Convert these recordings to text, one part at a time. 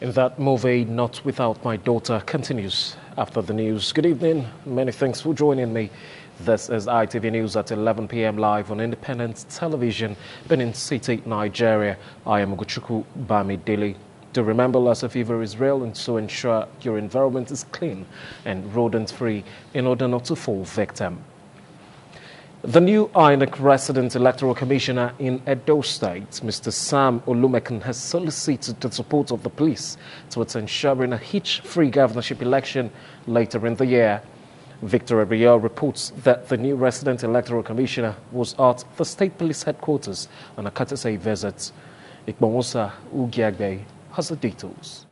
In that movie, Not Without My Daughter, continues after the news. Good evening. Many thanks for joining me. This is ITV News at 11 p.m. live on independent television, Benin City, Nigeria. I am Ugochukwu Bamidele. To remember, Lassa fever is real, and so ensure your environment is clean and rodent-free in order not to fall victim. The new INEC resident electoral commissioner in Edo State, Mr. Sam Olumekan, has solicited the support of the police towards ensuring a hitch-free governorship election later in the year. Victor Abriel reports that the new resident electoral commissioner was at the state police headquarters on a courtesy visit. Ikbamosa Ugiagbe has the details.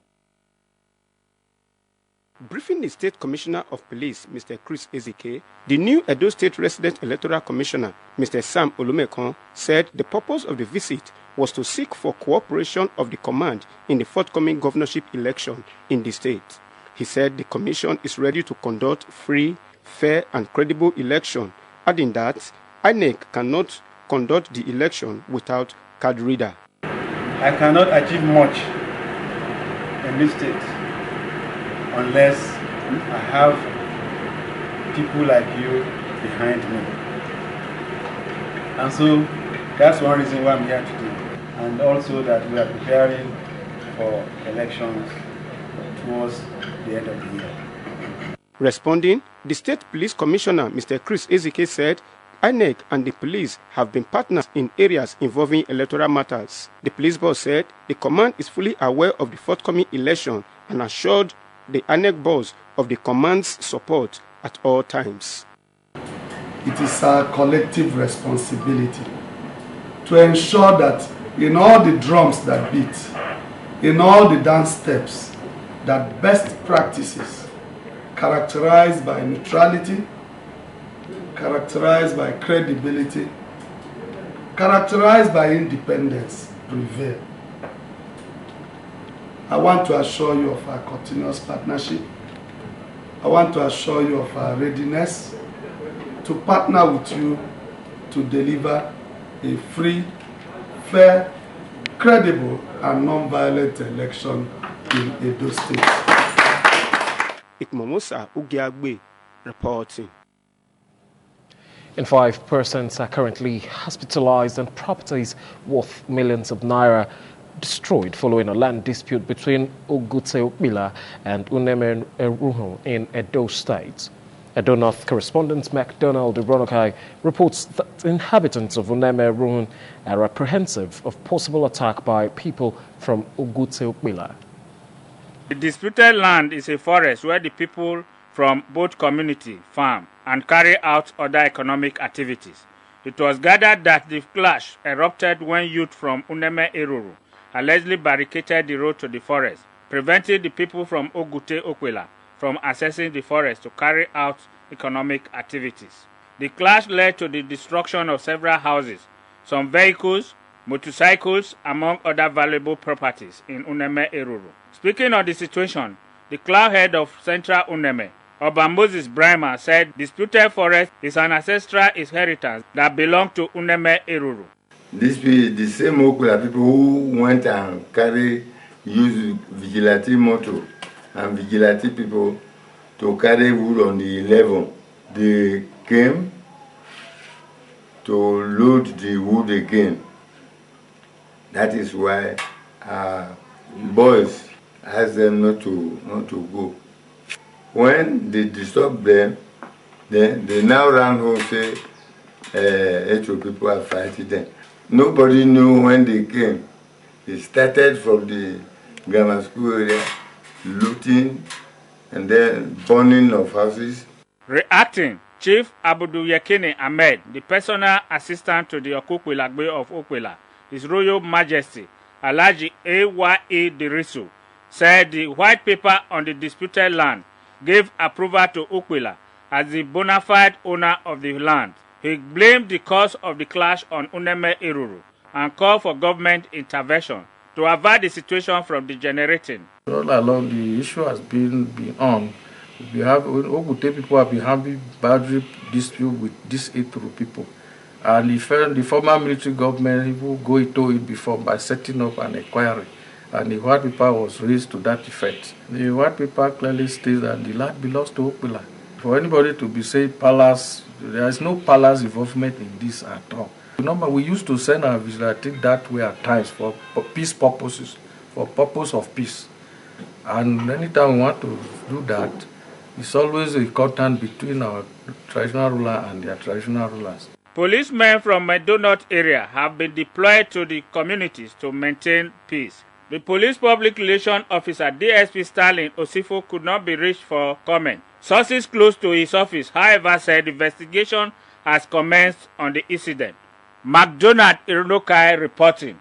Briefing the State Commissioner of Police, Mr. Chris Ezike, the new Edo State Resident Electoral Commissioner, Mr. Sam Olumekan, said the purpose of the visit was to seek for cooperation of the command in the forthcoming governorship election in the state. He said the commission is ready to conduct free, fair and credible election, adding that INEC cannot conduct the election without card reader. I cannot achieve much in this state unless I have people like you behind me. And so that's one reason why I'm here today. And also that we are preparing for elections towards the end of the year. Responding, the State Police Commissioner, Mr. Chris Ezike, said INEC and the police have been partners in areas involving electoral matters. The police boss said the command is fully aware of the forthcoming election and assured the INEC boss of the command's support at all times. It is our collective responsibility to ensure that in all the drums that beat, in all the dance steps, that best practices characterized by neutrality, characterized by credibility, characterized by independence prevail. I want to assure you of our continuous partnership. I want to assure you of our readiness to partner with you to deliver a free, fair, credible and non-violent election in Edo State. Ikbamosa Ugiagbe reporting. And 5 persons are currently hospitalized and properties worth millions of naira destroyed following a land dispute between Ogute Okpila and Uneme Eruhu in Edo State. Edo North correspondent MacDonald Ironokai reports that inhabitants of Uneme Eruhu are apprehensive of possible attack by people from Ogute Okpila. The disputed land is a forest where the people from both community farm and carry out other economic activities. It was gathered that the clash erupted when youth from Uneme Eruhu allegedly barricaded the road to the forest, preventing the people from Ogute Okpila from accessing the forest to carry out economic activities. The clash led to the destruction of several houses, some vehicles, motorcycles, among other valuable properties in Uneme Eruhu. Speaking of the situation, the clan head of Central Uneme, Oba Moses Brahma, said disputed forest is an ancestral inheritance that belongs to Uneme Eruhu. This is the same Okula people who went and use vigilante motor and vigilante people to carry wood on the 11th. They came to load the wood again. That is why boys asked them not to go. When they disturbed them, then they now ran home and say, HO people are fighting them. Nobody knew when they came. They started from the grammar school area, looting and then burning of houses. Reacting, Chief Abudu Yekini Ahmed, the personal assistant to the Okukwilagbe of Okwila, His Royal Majesty Alhaji A.Y.A. Dirisu, said the white paper on the disputed land gave approval to Okwila as the bona fide owner of the land. He blamed the cause of the clash on Uneme Eruhu and called for government intervention to avert the situation from degenerating. All along, the issue has been on. Ogute people have been having boundary dispute with these Eruhu people. And the former military government will go into it before by setting up an inquiry and the white paper was raised to that effect. The white paper clearly states that the land belongs to Okpila. For anybody to be saying palace, there is no palace involvement in this at all. Remember, we used to send our vigilante that way at times for peace purposes, for purpose of peace. And anytime we want to do that, it's always a contact between our traditional ruler and their traditional rulers. Policemen from Medo North area have been deployed to the communities to maintain peace. The police public relations officer DSP Stalin Osifo could not be reached for comment. Sources close to his office, however, said investigation has commenced on the incident. McDonald Ironokai reporting.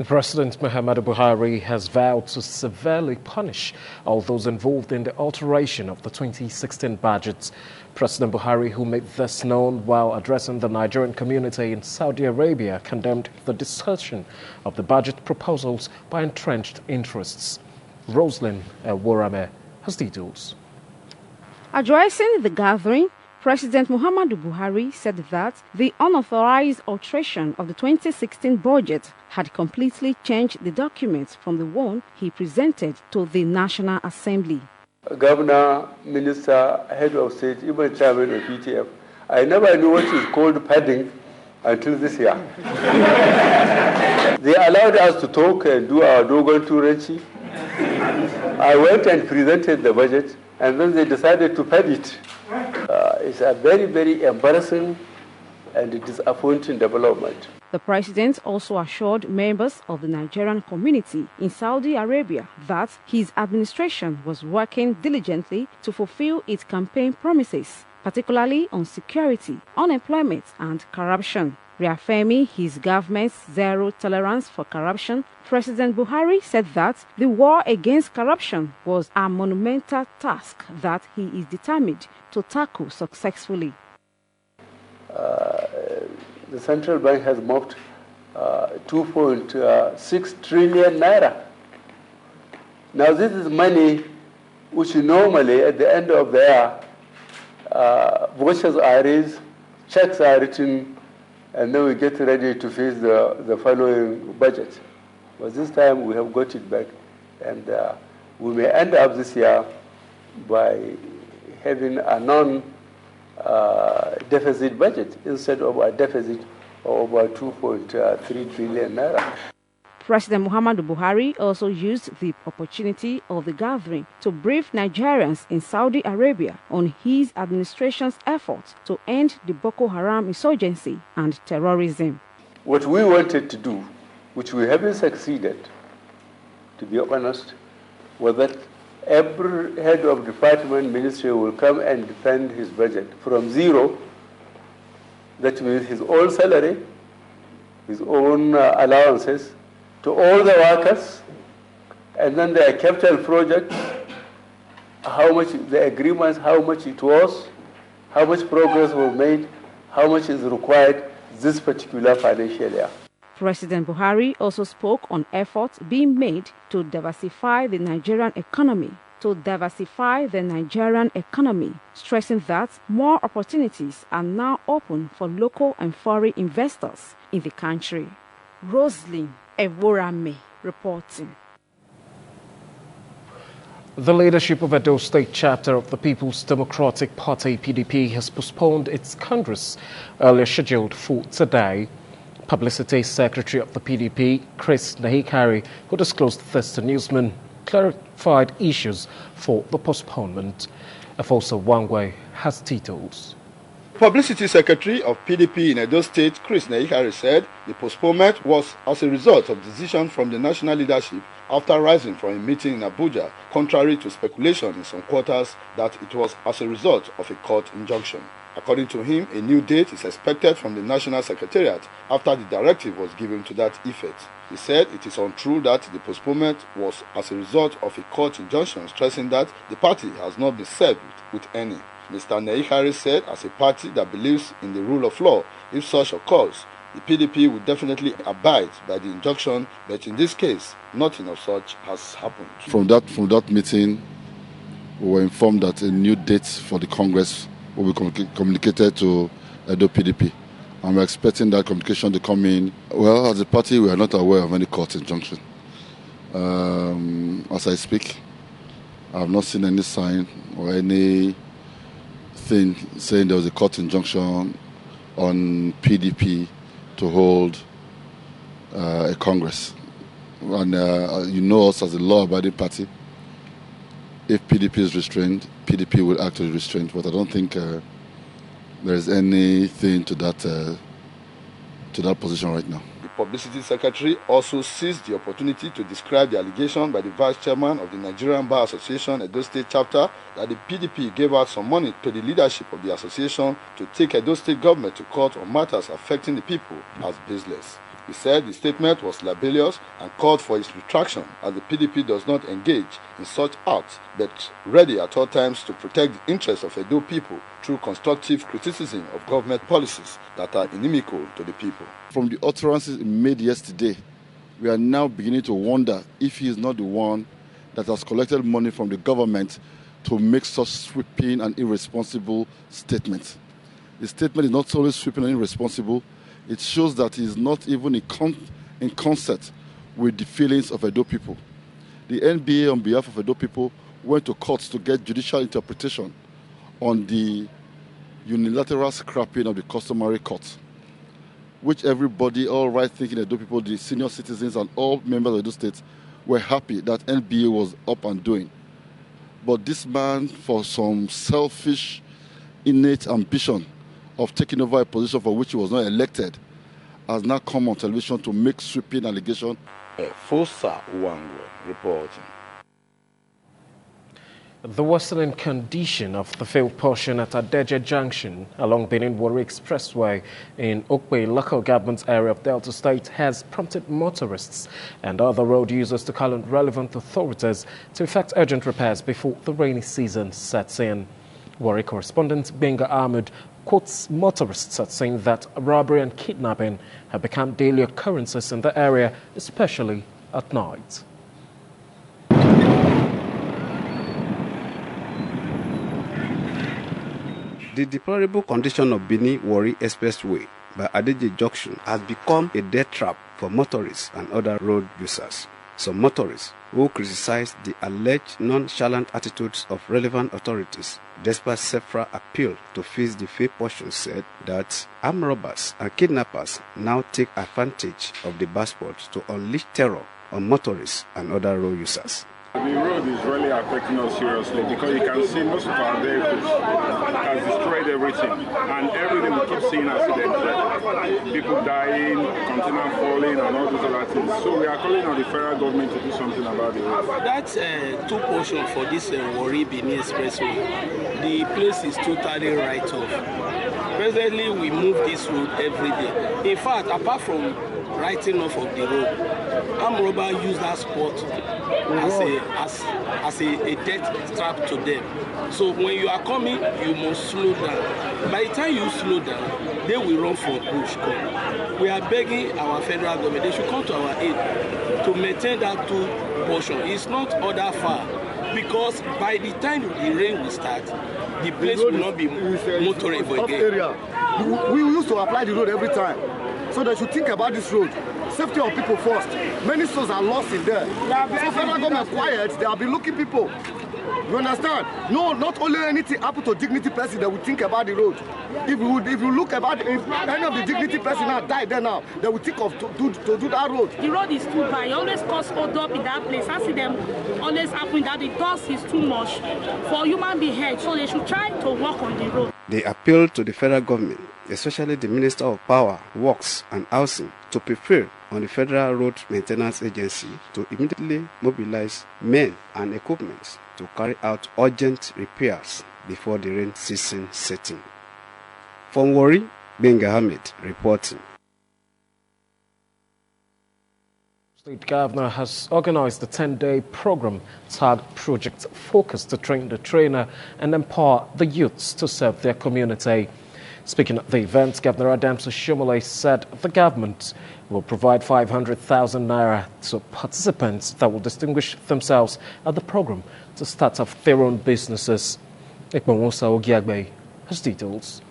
President Muhammadu Buhari has vowed to severely punish all those involved in the alteration of the 2016 budget. President Buhari, who made this known while addressing the Nigerian community in Saudi Arabia, condemned the distortion of the budget proposals by entrenched interests. Roslyn Worame has details. Addressing the gathering, President Muhammadu Buhari said that the unauthorized alteration of the 2016 budget had completely changed the documents from the one he presented to the National Assembly. Governor, minister, head of state, even chairman of PTF, I never knew what is called padding until this year. They allowed us to talk and do our Dogon Turanchi. I went and presented the budget, and then they decided to pad it. It's a very, very embarrassing and disappointing development. The president also assured members of the Nigerian community in Saudi Arabia that his administration was working diligently to fulfill its campaign promises, particularly on security, unemployment, and corruption. Reaffirming his government's zero tolerance for corruption, President Buhari said that the war against corruption was a monumental task that he is determined to tackle successfully. The central bank has moved 2.6 trillion naira. Now this is money which normally at the end of the year, vouchers are raised, checks are written, and then we get ready to face the following budget. But this time we have got it back, and we may end up this year by having a non-deficit budget instead of a deficit of over 2.3 trillion naira. President Muhammadu Buhari also used the opportunity of the gathering to brief Nigerians in Saudi Arabia on his administration's efforts to end the Boko Haram insurgency and terrorism. What we wanted to do, which we haven't succeeded, to be honest, was that every head of department ministry will come and defend his budget from zero. That means his own salary, his own allowances, to all the workers, and then their capital projects, how much the agreements, how much it was, how much progress was made, how much is required this particular financial year. President Buhari also spoke on efforts being made to diversify the Nigerian economy, stressing that more opportunities are now open for local and foreign investors in the country. Roslyn Eworame reporting. The leadership of Edo State chapter of the People's Democratic Party, PDP, has postponed its Congress earlier scheduled for today. Publicity Secretary of the PDP, Chris Nahikari, who disclosed this to newsmen, clarified issues for the postponement. Afosa Wangwe has details. Publicity Secretary of PDP in Edo State, Chris Nahikari, said the postponement was as a result of decision from the national leadership after rising from a meeting in Abuja, contrary to speculation in some quarters that it was as a result of a court injunction. According to him, a new date is expected from the National Secretariat after the directive was given to that effect. He said it is untrue that the postponement was as a result of a court injunction, stressing that the party has not been served with any. Mr. Nahikari said, as a party that believes in the rule of law, if such occurs, the PDP will definitely abide by the injunction, but in this case, nothing of such has happened. From that meeting, we were informed that a new date for the Congress will be communicated to Edo PDP. and we're expecting that communication to come in. Well, as a party, we are not aware of any court injunction. As I speak, I have not seen any sign or anything saying there was a court injunction on PDP to hold a Congress. And you know us as a law-abiding party. If PDP is restrained, PDP will act as restraint. But I don't think there is anything to that position right now. The Publicity Secretary also seized the opportunity to describe the allegation by the Vice Chairman of the Nigerian Bar Association Edo State chapter that the PDP gave out some money to the leadership of the association to take Edo State government to court on matters affecting the people as baseless. He said the statement was libelous and called for its retraction, as the PDP does not engage in such acts but ready at all times to protect the interests of Edo people through constructive criticism of government policies that are inimical to the people. From the utterances made yesterday, we are now beginning to wonder if he is not the one that has collected money from the government to make such sweeping and irresponsible statements. The statement is not only sweeping and irresponsible, it shows that he is not even in concert with the feelings of Edo people. The NBA, on behalf of Edo people, went to courts to get judicial interpretation on the unilateral scrapping of the customary court, which everybody, all right-thinking Edo people, the senior citizens and all members of Edo State were happy that NBA was up and doing. But this man, for some selfish, innate ambition of taking over a position for which he was not elected, has now come on television to make sweeping allegations. Fosa Wangwe reporting. The worsening condition of the failed portion at Adeje Junction along Benin-Warri Expressway in Okpe local government area of Delta State has prompted motorists and other road users to call on relevant authorities to effect urgent repairs before the rainy season sets in. Warri correspondent Benga Ahmed quotes motorists as saying that robbery and kidnapping have become daily occurrences in the area, especially at night. The deplorable condition of Benin-Warri Expressway by Adeje Junction has become a death trap for motorists and other road users. Some motorists who criticize the alleged nonchalant attitudes of relevant authorities despite several appeals to fix the failed portion said that armed robbers and kidnappers now take advantage of the bad spots to unleash terror on motorists and other road users. The road is really affecting us seriously because you can see most of our vehicles has destroyed everything, and everything we keep seeing accidents, people dying, container falling and all those other things. So we are calling on the federal government to do something about the road. That's two portions for this Warri Benin Expressway. The place is totally right off. Presently we move this road every day. In fact, apart from writing off of the road, armed robbers use that spot as a death trap to them. So when you are coming, you must slow down. By the time you slow down, they will run for bush. We are begging our federal government, they should come to our aid to maintain that two portion. It's not all that far, because by the time the rain will start, the place will not be motorable again. We used to apply the road every time. So they should think about this road. Safety of people first. Many souls are lost in there. So federal government quiet, they have been looking people. You understand? No, not only anything happen to dignity person, they will think about the road. If you look about it, if any of the dignity person now died there now, they will think of to do that road. The road is too bad. You always cause hold up in that place. I see them always happen that the dust is too much for human being, so they should try to walk on the road. They appeal to the federal government, especially the Minister of Power, Works and Housing, to prevail on the Federal Road Maintenance Agency to immediately mobilize men and equipment to carry out urgent repairs before the rain season sets in. From Warri, Benga Ahmed reporting. State Governor has organized a 10-day program tagged Project Focus to train the trainer and empower the youths to serve their community. Speaking at the event, Governor Adams Oshomole said the government will provide 500,000 naira to participants that will distinguish themselves at the program to start up their own businesses. Ekmonwosa Ogiagbe has details.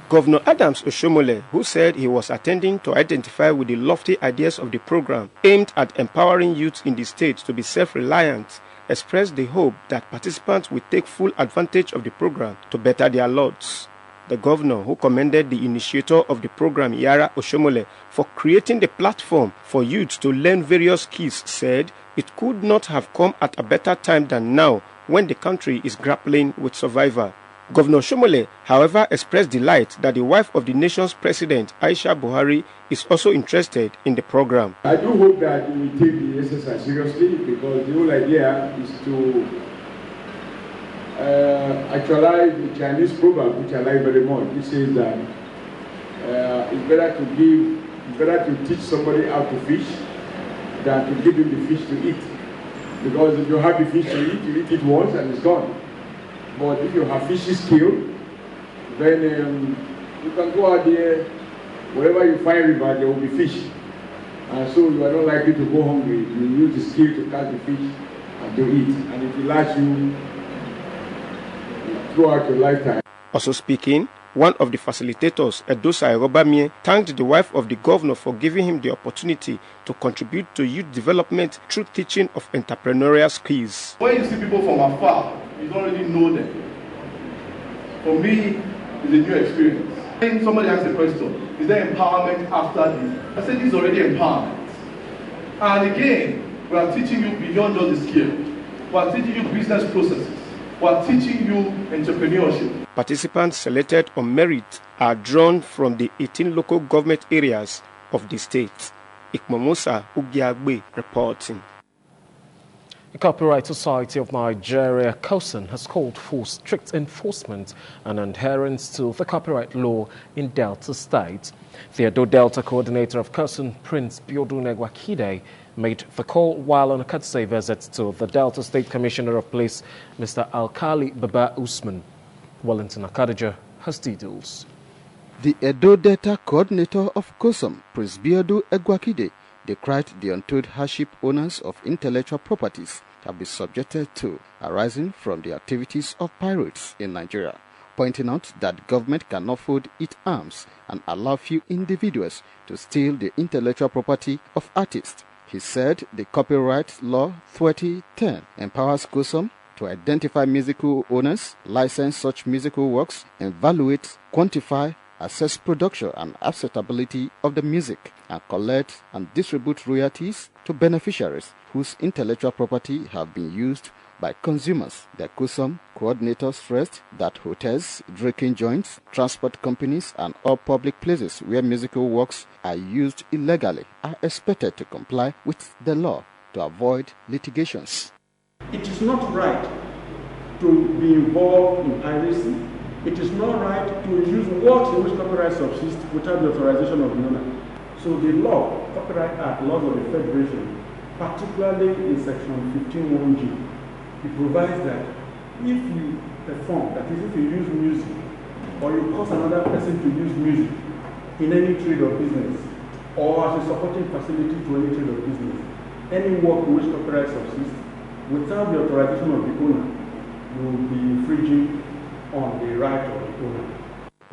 Governor Adams Oshomole, who said he was attending to identify with the lofty ideas of the program aimed at empowering youth in the state to be self-reliant, expressed the hope that participants will take full advantage of the program to better their lots. The governor, who commended the initiator of the program, Yara Oshomole, for creating the platform for youth to learn various skills, said it could not have come at a better time than now when the country is grappling with survival. Governor Oshomole, however, expressed delight that the wife of the nation's president, Aisha Buhari, is also interested in the program. I do hope that you will take the exercise seriously, because the whole idea is to actualize the Chinese program, which I like very much. It says that it's better to teach somebody how to fish than to give him the fish to eat. Because if you have the fish to eat, you eat it once and it's gone. But if you have fishes killed, then you can go out there, wherever you find river, there will be fish. And so you are not likely to go hungry. You use the skill to catch the fish and to eat. And it will last you throughout your lifetime. Also speaking, one of the facilitators, Edosa Erobamie, thanked the wife of the governor for giving him the opportunity to contribute to youth development through teaching of entrepreneurial skills. When you see people from afar, you don't really know them. For me, it's a new experience. When somebody asks a question, is there empowerment after this? I said, this is already empowerment. And again, we are teaching you beyond just the skill. We are teaching you business processes. We are teaching you entrepreneurship. Participants selected on merit are drawn from the 18 local government areas of the state. Ikmomosa Ugiagbe reporting. The Copyright Society of Nigeria, COSAN, has called for strict enforcement and adherence to the copyright law in Delta State. The Edo Delta coordinator of COSAN, Prince Biodun Egwakide, made the call while on a courtesy visit to the Delta State Commissioner of Police, Mr. Alkali Baba Usman. Wellington Akadija has details. The Edo Delta coordinator of COSAN, Prince Biodun Egwakide, decried the untold hardship owners of intellectual properties have been subjected to arising from the activities of pirates in Nigeria, pointing out that government cannot fold its arms and allow few individuals to steal the intellectual property of artists. He said the Copyright Law 2010 empowers COSAN to identify musical owners, license such musical works, evaluate, quantify, assess production and acceptability of the music, and collect and distribute royalties to beneficiaries whose intellectual property have been used by consumers. The COSAN coordinators stressed that hotels, drinking joints, transport companies, and all public places where musical works are used illegally are expected to comply with the law to avoid litigations. It is not right to be involved in piracy. It is not right to use works in which copyright subsists without the authorization of the owner. So the law, Copyright Act, laws of the Federation, particularly in section 15(1)G, it provides that if you perform, that is if you use music, or you cause another person to use music in any trade or business, or as a supporting facility to any trade or business, any work in which copyright subsists, without the authorization of the owner, you will be infringing on the right of the owner.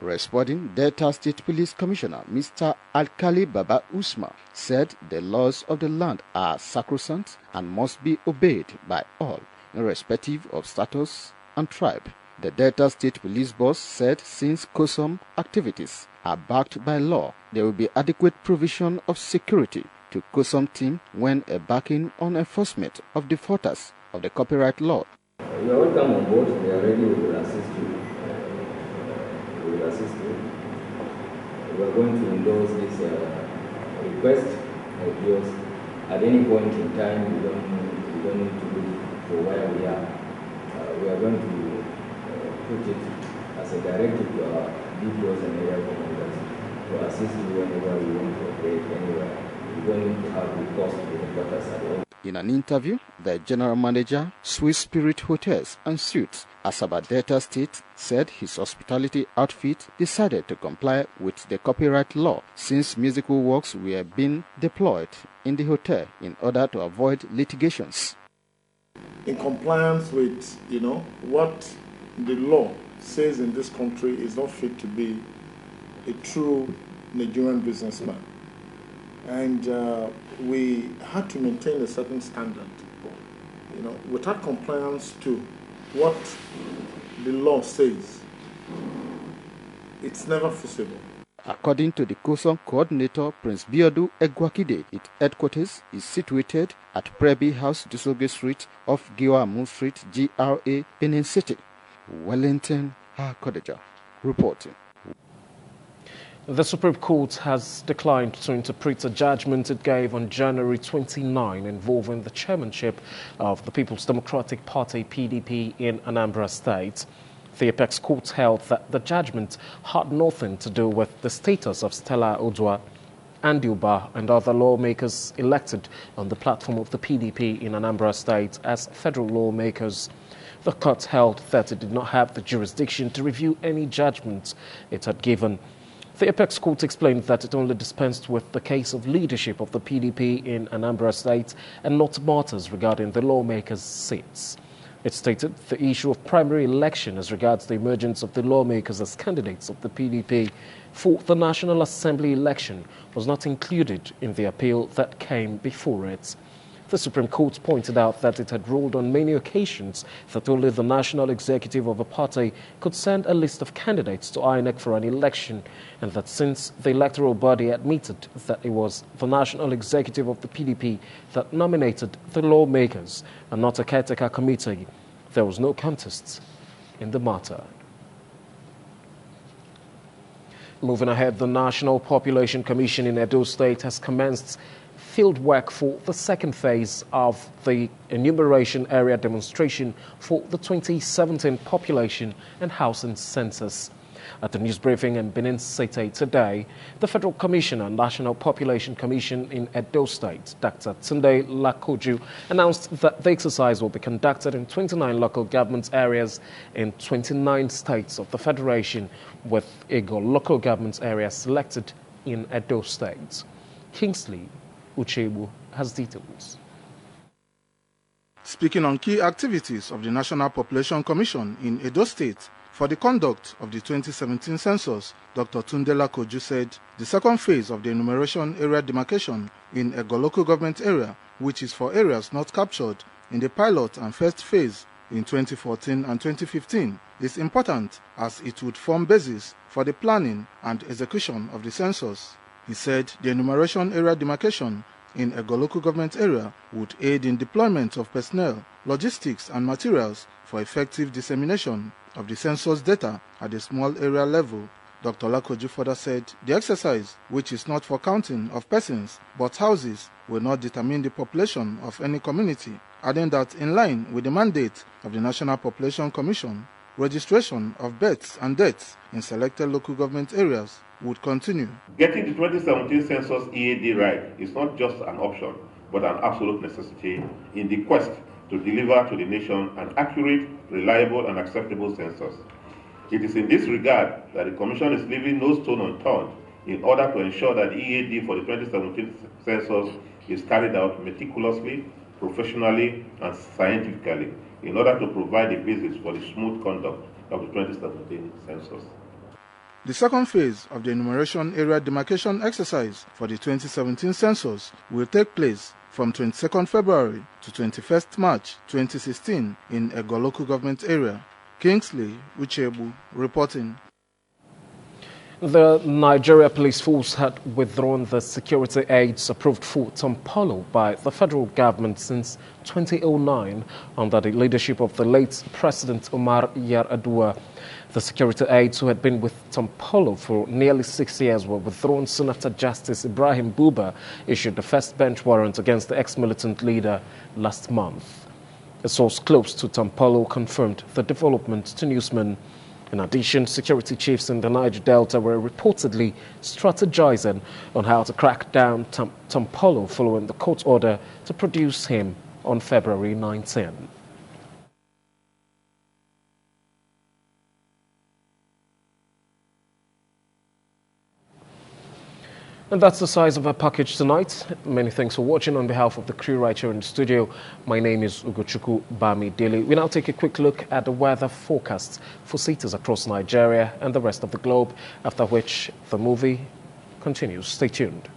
Responding, Delta State Police Commissioner Mr. Alkali Baba Usman said the laws of the land are sacrosanct and must be obeyed by all, irrespective of status and tribe. The Delta State Police boss said since COSAN activities are backed by law, there will be adequate provision of security to COSAN team when embarking on enforcement of defaulters of the copyright law. You are welcome on board. We are ready. We will assist you. We will assist you. We are going to endorse this request of yours. At any point in time, you don't need to look for where we are. We are going to put it as a directive to our DPOs and area commanders to assist you whenever we want to operate anywhere. You don't need to have recourse to the quarters at all. In an interview, the general manager, Swiss Spirit Hotels and Suites, Asaba Delta State, said his hospitality outfit decided to comply with the copyright law since musical works were being deployed in the hotel in order to avoid litigations. In compliance with, what the law says in this country is not fit to be a true Nigerian businessman. And we had to maintain a certain standard, without compliance to what the law says. It's never feasible. According to the COSOM coordinator, Prince Biodu Egwakide, its headquarters is situated at Prebi House, Dusoge Street off Giwamu Street, GRA, Benin City. Wellington Kodeja reporting. The Supreme Court has declined to interpret a judgment it gave on January 29 involving the chairmanship of the People's Democratic Party PDP in Anambra State. The Apex Court held that the judgment had nothing to do with the status of Stella Odua, Andy Uba and other lawmakers elected on the platform of the PDP in Anambra State as federal lawmakers. The court held that it did not have the jurisdiction to review any judgments it had given. The Apex Court explained that it only dispensed with the case of leadership of the PDP in Anambra State and not matters regarding the lawmakers' seats. It stated the issue of primary election as regards the emergence of the lawmakers as candidates of the PDP for the National Assembly election was not included in the appeal that came before it. The Supreme Court pointed out that it had ruled on many occasions that only the national executive of a party could send a list of candidates to INEC for an election, and that since the electoral body admitted that it was the national executive of the PDP that nominated the lawmakers and not a caretaker committee, there was no contest in the matter. Moving ahead, the National Population Commission in Edo State has commenced field work for the second phase of the enumeration area demonstration for the 2017 population and housing census. At the news briefing in Benin City today, the Federal Commissioner, National Population Commission in Edo State, Dr. Tunde Lakoju, announced that the exercise will be conducted in 29 local government areas in 29 states of the Federation, with Ego local government areas selected in Edo State. Kingsley Uchebu has details. Speaking on key activities of the National Population Commission in Edo State for the conduct of the 2017 census, Dr. Tunde Lakoju said the second phase of the enumeration area demarcation in Ego local government area, which is for areas not captured in the pilot and first phase in 2014 and 2015, is important as it would form basis for the planning and execution of the census. He said the enumeration area demarcation in Ego local government area would aid in deployment of personnel, logistics and materials for effective dissemination of the census data at the small area level. Dr. Lakoju further said the exercise, which is not for counting of persons but houses, will not determine the population of any community, adding that in line with the mandate of the National Population Commission, registration of births and deaths in selected local government areas would continue. Getting the 2017 census EAD right is not just an option, but an absolute necessity in the quest to deliver to the nation an accurate, reliable, and acceptable census. It is in this regard that the Commission is leaving no stone unturned in order to ensure that the EAD for the 2017 census is carried out meticulously, professionally, and scientifically in order to provide the basis for the smooth conduct of the 2017 census. The second phase of the enumeration area demarcation exercise for the 2017 census will take place from 22nd February to 21st March 2016 in Ego local government area. Kingsley Uchebu reporting. The Nigeria Police Force had withdrawn the security aids approved for Tompolo by the federal government since 2009 under the leadership of the late President Umar Yar'Adua. The security aides who had been with Tompolo for nearly 6 years were withdrawn soon after Justice Ibrahim Buba issued the first bench warrant against the ex-militant leader last month. A source close to Tompolo confirmed the development to newsmen. In addition, security chiefs in the Niger Delta were reportedly strategizing on how to crack down Tompolo following the court order to produce him on February 19. And that's the size of our package tonight. Many thanks for watching. On behalf of the crew right here in the studio, my name is Ugochukwu Bamidele. We now take a quick look at the weather forecasts for cities across Nigeria and the rest of the globe, after which the movie continues. Stay tuned.